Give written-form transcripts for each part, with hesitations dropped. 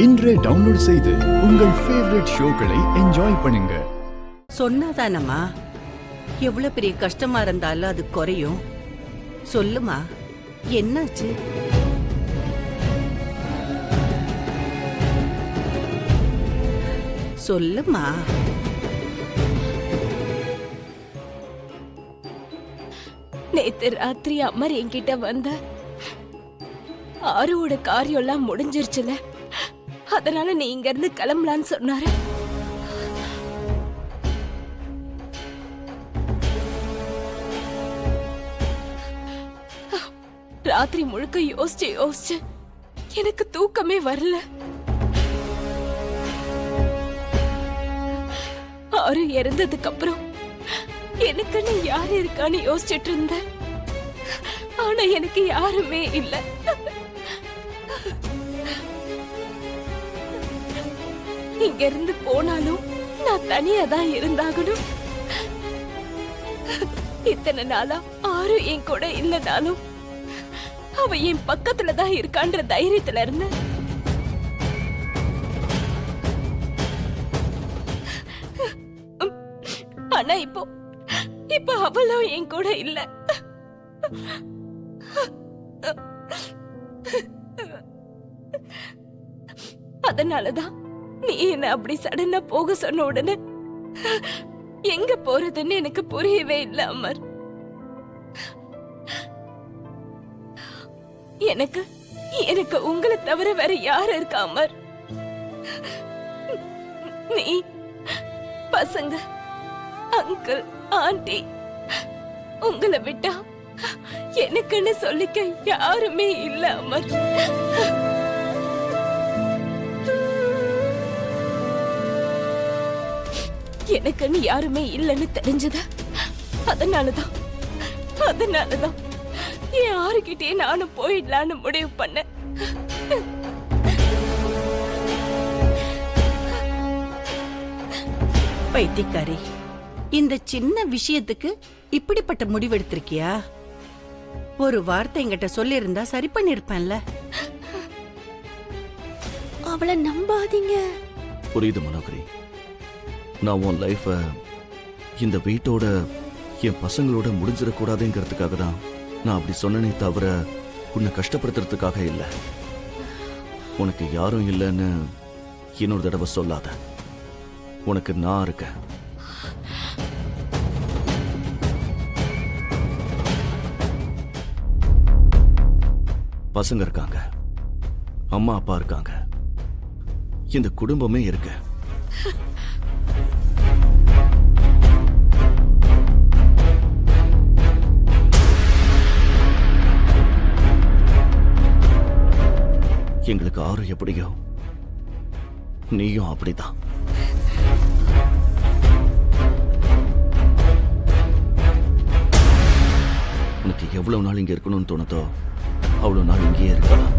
இன்றே டவுன்லோட் செய்து உங்கள் ஃபேவரட் ஷோக்களை என்ஜாய் பண்ணுங்க. சொன்னாதானம்மா, எவ்வளவு பெரிய கஷ்டமா இருந்தாலும் அது குறையும். சொல்லுமா, என்னாச்சு? சொல்லுமா. நேத்து ராத்திரி அமர் என்கிட்ட வந்த ஆரோட காரியம் எல்லாம் முடிஞ்சிருச்சுல, அதனால நீ இங்க இருந்து கிளம்பலான்னு சொன்னாரு. ராத்திரி முழுக்க யோசிச்சு யோசிச்சு எனக்கு தூக்கமே வரல. ஆறு இறந்ததுக்கு அப்புறம் எனக்குன்னு யாரு இருக்கான்னு யோசிச்சுட்டு இருந்தேன். ஆனா எனக்கு யாருமே இல்ல. இங்க இருந்து போனாலும் நான் தனியா தான் இருந்தாகணும். இத்தனை நாளா ஆறு என் கூட இல்லனாலும் அவ என் பக்கத்துல தான் இருக்கான்ற தைரியத்துல இருந்த. ஆனா இப்போ அவளும் என் கூட இல்ல. அதனாலதான் நீ என்ன அப்படி சடனா போக சொன்ன உடனே எங்க போறதுன்னு எனக்கு புரியவே இல்ல அமர். எனக்கு உங்களை தவிர வேற யாரு இருக்கா அமர்? நீ, பசங்க, அங்கிள், ஆண்டி, உங்களை விட்டா எனக்குன்னு சொல்லிக்க யாருமே இல்ல அமர். எனக்குன்னு யாருமே இல்லைன்னு தெரிஞ்சத. அதனாலதான் யாருக்கிட்டே நானும் போயிடலான்னு முடிவு பண்ண. பைத்தியக்காரி, இந்த சின்ன விஷயத்துக்கு இப்படிப்பட்ட முடிவெடுத்திருக்கியா? ஒரு வார்த்தை என்கிட்ட சொல்லியிருந்தா சரி பண்ணிருப்பேன்ல. அவளை நம்பாதீங்க. புரியுது மனோகரி. நான் உன் லைஃப இந்த வீட்டோட என் பசங்களோட முடிஞ்சிடக்கூடாதுங்கிறதுக்காக தான் நான் அப்படி சொன்னனே தவிர உன்னை கஷ்டப்படுத்துறதுக்காக இல்ல. உனக்கு யாரும் இல்லைன்னு இன்னொரு தடவை சொல்லாத. உனக்கு நான் இருக்கேன். பசங்க இருக்காங்க, அம்மா அப்பா இருக்காங்க, இந்த குடும்பமே இருக்கு. எங்களுக்கு ஆறு எப்படியோ நீயும் அப்படிதான். உனக்கு எவ்வளவு நாள் இங்க இருக்கணும்னு தோணுதோ அவ்வளவு நாள் இங்கேயே இருக்கலாம்.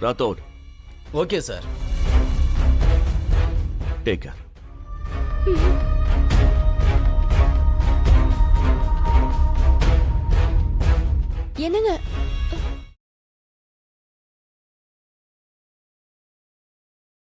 Rathod. Okay sir. Take care. என்னங்க